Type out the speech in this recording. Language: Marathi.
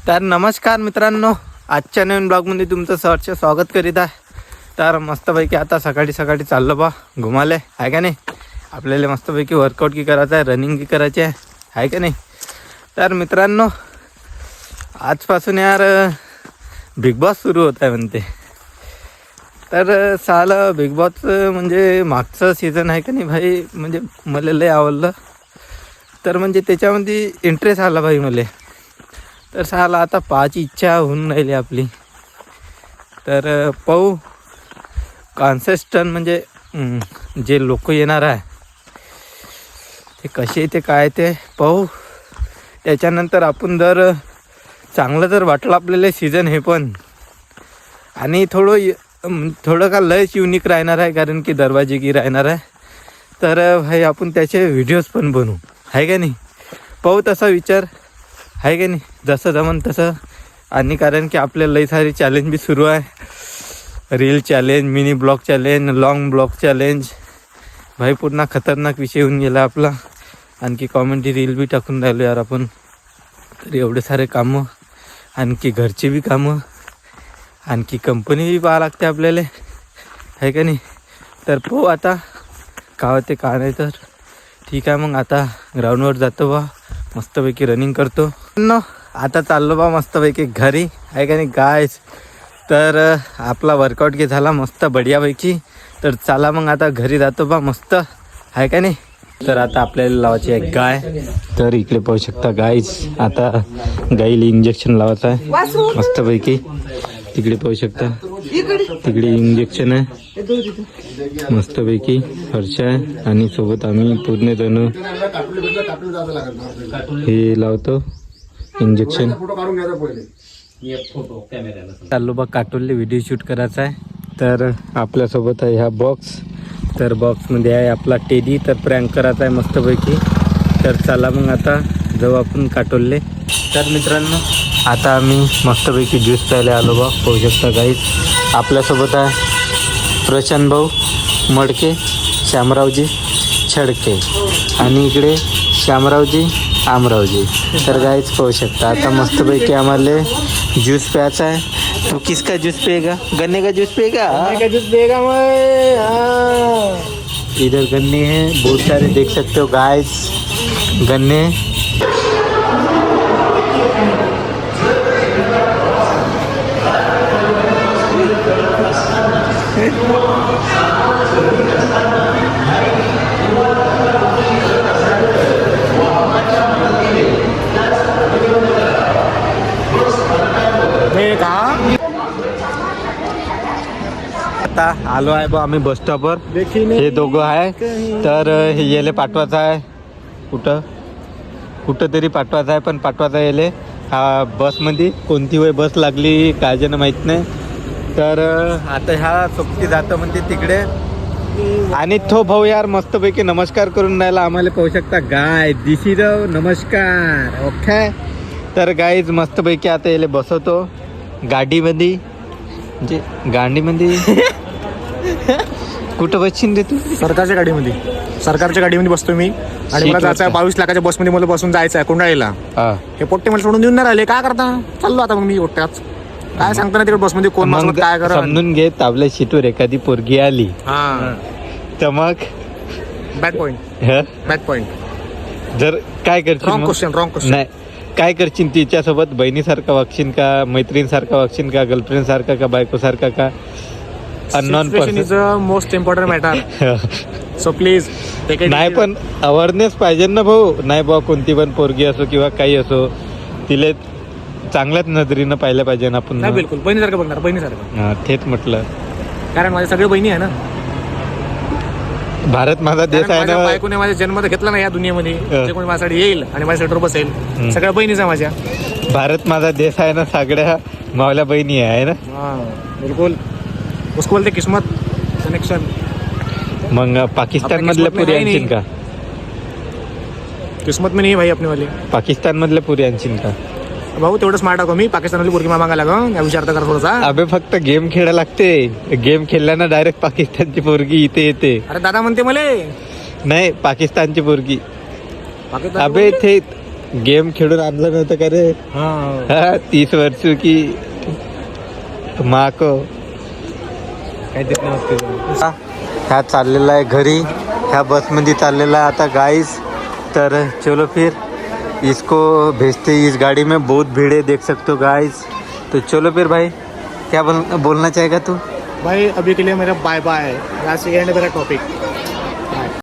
तर नमस्कार मित्रांनो, आजच्या नवीन ब्लॉगमध्ये तुमचं सहर्ष स्वागत करीत आहे. तर मस्तपैकी आता सकाळी सकाळी चाललो बा घुमाले, आहे का नाही. आपल्याला मस्तपैकी वर्कआउट की करायचं आहे, रनिंग की करायची आहे का नाही. तर मित्रांनो, आजपासून यार बिग बॉस सुरू होत आहे म्हणते. तर साला बिग बॉस म्हणजे मागचं सीझन आहे का नाही भाई, म्हणजे मला लय आवडलं. तर म्हणजे त्याच्यामध्ये इंटरेस्ट आला भाई मला. तर साला आता पाहायची इच्छा होऊन राहिली आपली. तर पाहू कॉन्सेस्टंट म्हणजे जे लोक येणार आहे ते कसे ते काय ते पाहू. त्याच्यानंतर आपण जर चांगलं जर वाटलं आपल्याला सीझन हे पण, आणि थोडं का लयच युनिक राहणार आहे, कारण की दरवाजेगी राहणार आहे. तर भाई आपण त्याचे व्हिडिओज पण बनवू, आहे का नाही. पाहू तसा विचार आहे का नाही, जसं जमन तसं. आणि कारण की आपल्याला लई सारी चॅलेंज बी सुरू आहे. Reel challenge, mini blog challenge, long blog challenge. भाई पूर्ण खतरनाक विषय होऊन गेला आपला. आणखी कॉमेडी रील बी टाकून राहिलो यार आपण. तर एवढे सारे कामं, आणखी घरचे बी कामं, आणखी कंपनी बी पाहा लागते आपल्याला, आहे का नाही. तर पाहू आता का होते का नाही. तर ठीक आहे, मग आता ग्राउंडवर जातो बा, मस्तपैकी रनिंग करतो. आता चाललो बा मस्तपैकी घरी, आहे का नाही गायस. तर आपला वर्कआउट घे झाला मस्त बढियापैकी. तर चला मग आता घरी जातो बा मस्त, आहे का नाही. तर आता आपल्याला लावायची आहे गाय. तर इकडे पाहू शकता गायस, आता गाईला इंजेक्शन लावायचं आहे मस्तपैकी. तिकडे पाहू शकता, तिकडे इंजेक्शन आहे मस्तपैकी. हर्ष आहे आणि सोबत आम्ही पूर्ण जण हे लावतो इंजेक्शन. चाललो बा काटोलले व्हिडिओ शूट करायचा आहे. तर आपल्यासोबत आहे ह्या बॉक्स. तर बॉक्समध्ये आहे आपला टेडी. तर प्रँक करायचा आहे मस्तपैकी. तर चला मग आता जाऊ आपण काटोलले. तर मित्रांनो, आता आम्ही मस्तपैकी ज्यूस प्यायला आलो बा, पाहू शकता गाईज. आपल्यासोबत आहे प्रशांत भाऊ मडके, श्यामरावजी छडके, आणि इकडे श्यामरावजी आमरावजी. तर गाईज पाहू शकता, आता मस्तपैकी आम्हाला ज्यूस प्यायचा आहे. तो किसका ज्यूस पिएगा? गन्ने का ज्यूस पिएगा? जूस देगा मैं। इधर गन्ने हैं बहुत सारे, देख सकते हो गाइस, गन्ने. आता आलो आहे बा आम्ही बस स्टॉपवर. हे दोघं आहे. तर हे येले पाठवायचं आहे कुठं तरी पाठवायचं आहे, पण पाठवायचं येले हा बसमध्ये. कोणती वय बस लागली काय जण माहीत नाही. तर आता ह्या सोबती जातं म्हणते तिकडे. आणि तो भाऊ यार मस्तपैकी नमस्कार करून राहिला आम्हाला, पाहू शकता गाय दिशीराव नमस्कार. ओके. तर गाईज मस्तपैकी आता याला बसवतो गाडीमध्ये, म्हणजे गाडीमध्ये. कुठं बसशील रे तू? सरकारच्या गाडीमध्ये बसतो मी. आणि मला जायचं आहे 22 लाखाच्या बसमध्ये, मला बसून जायचं आहे कोंडाळीला. हे पोट्टे मला सोडून देऊन नाही राहिले, काय करता. चाललो आता मग मी पोट्ट्याच. काय सांगता ना तिकडे बसमध्ये कोण बसत काय करा. समजून घे, आपल्या सीटवर एखादी पोरगी आली तर मग बॅड पॉइंट. जर काय करशील? Wrong question. नाही, काय करशील? तिच्यासोबत बहिणीसारखा वागशील का, मैत्रिणीसारखा वागशील का, गर्लफ्रेंड सारखा का, बायकोसारखा का? Unknown person is a most important matter. So please नाही, पण अवेअरनेस पाहिजे ना भाऊ. नाही बा, कोणती पण पोरगी असो किंवा काही असो, तिला चांगल्याच नजरेनं पाहिलं पाहिजे ना आपण. नाही, बिलकुल बहिणीसारखं बघणार, बहिणीसारखं. तेच म्हटलं, कारण माझ्या सगळ्या बहिणी आहे ना. भारत माझा देश आहे ना. बायकोने माझ्या जन्म घेतला ना या दुनियेमध्ये, जे कोणी माझ्यासाठी येईल आणि माझ्या सेटवर बसेल, सगळ्या बहिणीच आहे माझ्या. भारत माझा देश आहे ना, सगळ्या मावल्या बहिणी आहे ना. बिलकुल. उसको बोलते किस्मत कनेक्शन. मग पाकिस्तान मधल्या पुरी आणशील का? किस्मत में नाही भाई अपने वाले. पाकिस्तान मधल्या पुरी आणशील का? भाऊ तेवढं स्मार्ट आहे मी. पाकिस्तानमध्ये पोरगी मागायला का विचारता करा थोडासा. अबे फक्त गेम खेळायला लागते. गेम खेळल्यानं डायरेक्ट पाकिस्तानची पोरगी इथे येते. अरे दादा म्हणते मले नाही, पाकिस्तानची पोरगी. अबे ते गेम खेळून आणलं नव्हतं का रे? हा 30 वर्ष की माको काही देत नव्हते. ह्या चाललेला आहे घरी, ह्या बसमध्ये चाललेला है आता गाइस. तर चलो फिर इसको भेजते इस गाड़ी में, बहुत भीड़ है देख सकते हो गाइस. तो चलो फिर भाई, क्या बोलना चाहेगा तू? भाई अभी के लिए मेरा बाय बाय, यहाँ से एंड मेरा टॉपिक.